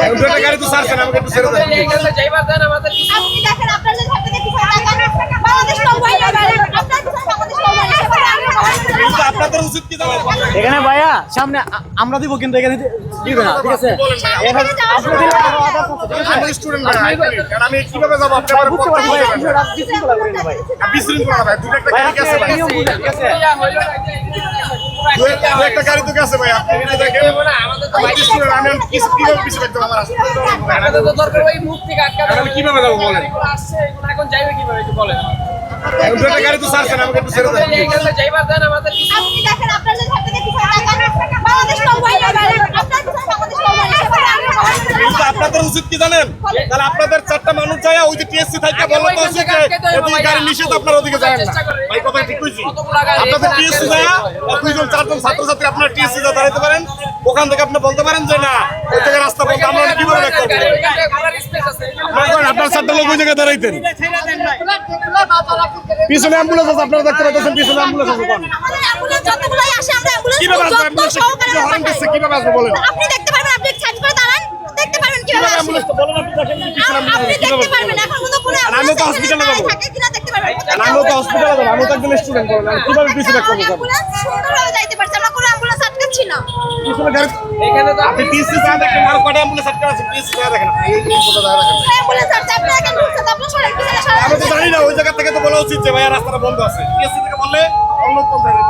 দুটো গাড়ি তো ছাড়ছেন, আমাকে একটু ছেড়ে দেন। যাইবার দেন আমাদের। আপনি দেখেন আপনার যে হাতে দেখি বাংলাদেশ নৌবাহিনী আপনার বাংলাদেশ নৌবাহিনী কিন্তু আপনাদের উচিত কি জানেন? এখানে ভাইয়া সামনে আমরা দিব, কিন্তু এখানে দিবে না, ঠিক আছে? এখানে আপনি দিলে আরো আদার্স আছে, ঠিক আছে? আমি স্টুডেন্ট ভাই, কারণ আমি কিভাবে যাব আপনি আমার বুঝতে পথ পারছি ভাই, বুঝতে পারেন। বিশৃঙ্খলা করেন না ভাই। বিশৃঙ্খলা ভাই, দুটো একটা ভাই গাড়ি গেছে ভাই। নিয়ম বুঝে, ঠিক আছে? দু একটা গাড়ি তো গেছে ভাই, আপনি এটা দেখেন। আমি স্টুডেন্ট, আমি কিভাবে পিছিয়ে রাখতে আমার আসলে আমাদের তো দরকার ওই মুখ থেকে আটকাতে। আমি কিভাবে যাবো বলেন? আসছে এখন যাইবে কিভাবে একটু বলেন। দুটো গাড়ি তো ছাড়ছেন, আমাকে একটু ছেড়ে দেন। যাইবার দেন আমাদের। আপনি দেখেন আপনার যে হাতে দেখি বাংলাদেশ নৌবাহিনী আপনার বাংলাদেশ নৌবাহিনী কিন্তু আপনাদের উচিত কি জানেন? তাহলে আপনাদের চারটা মানুষ যায় ওই যে টিএসসি থেকে বলো তো উচিত যে এদিকে গাড়ি নিষেধ, আপনার ওদিকে যায় না। ভাই কথা ঠিক কইছি? আপনাদের টিএসসি যায় দুইজন চারজন ছাত্রছাত্রী আপনার টিএসসি যা দাঁড়াইতে পারেন, ওখান থেকে আপনি বলতে পারেন যে না ওই জায়গায় রাস্তা বন্ধ, আমরা কিভাবে ব্যাক করবো? আপনার চারটা লোক ওই জায়গায় দাঁড়াইতেন। পিছনে অ্যাম্বুলেন্স আছে, আপনারা দেখতে পাচ্ছেন পিছনে অ্যাম্বুলেন্স আছে। কোন আমাদের অ্যাম্বুলেন্স যতগুলাই আসে আমরা কিভাবে আসবে? অ্যাম্বুলেন্স অ্যাম্বুলেন্স হরেন দিচ্ছে, কিভাবে আসবে বলেন? আপনি দেখতে পারবেন, আপনি সাইড করে দাঁড়ান, দেখতে পারবেন কিভাবে আসে। অ্যাম্বুলেন্স তো বলেন, আপনি দেখেন পিছনে আপনি অ্যাম্বুলেন্স দেখতে কিভাবে পারবেন, এখন মতো কোনো আর আমিও তো হসপিটালে যাবো। থাকে কিনা দেখতে পারবেন। আমিও তো হসপিটালে যাবো, আমিও তো একজন স্টুডেন্ট, বলেন আমি কিভাবে পিছনে ব্যাক করবো? অ্যাম্বুলেন্স সুন্দরভাবে যাইতে পারছে, আমরা কোনো অ্যাম্বুলেন্স আটকাচ্ছি না। পিছনে গাড়ি এখানে তো আপনি টিএসসি যা দেখেন, আর কটা অ্যাম্বুলেন্স আটকে আছে টিএসসি যা দেখেন, এই ফটো যা দেখেন। অ্যাম্বুলেন্স আছে, আপনি দেখেন ঢুকছে, তো আপনার সরেন পিছনে আমি তো সরেন। জানি না, ওই জায়গা থেকে তো বলা উচিত যে ভাই রাস্তাটা বন্ধ আছে। টিএসসি থেকে বললে অন্য কোন জায়গায়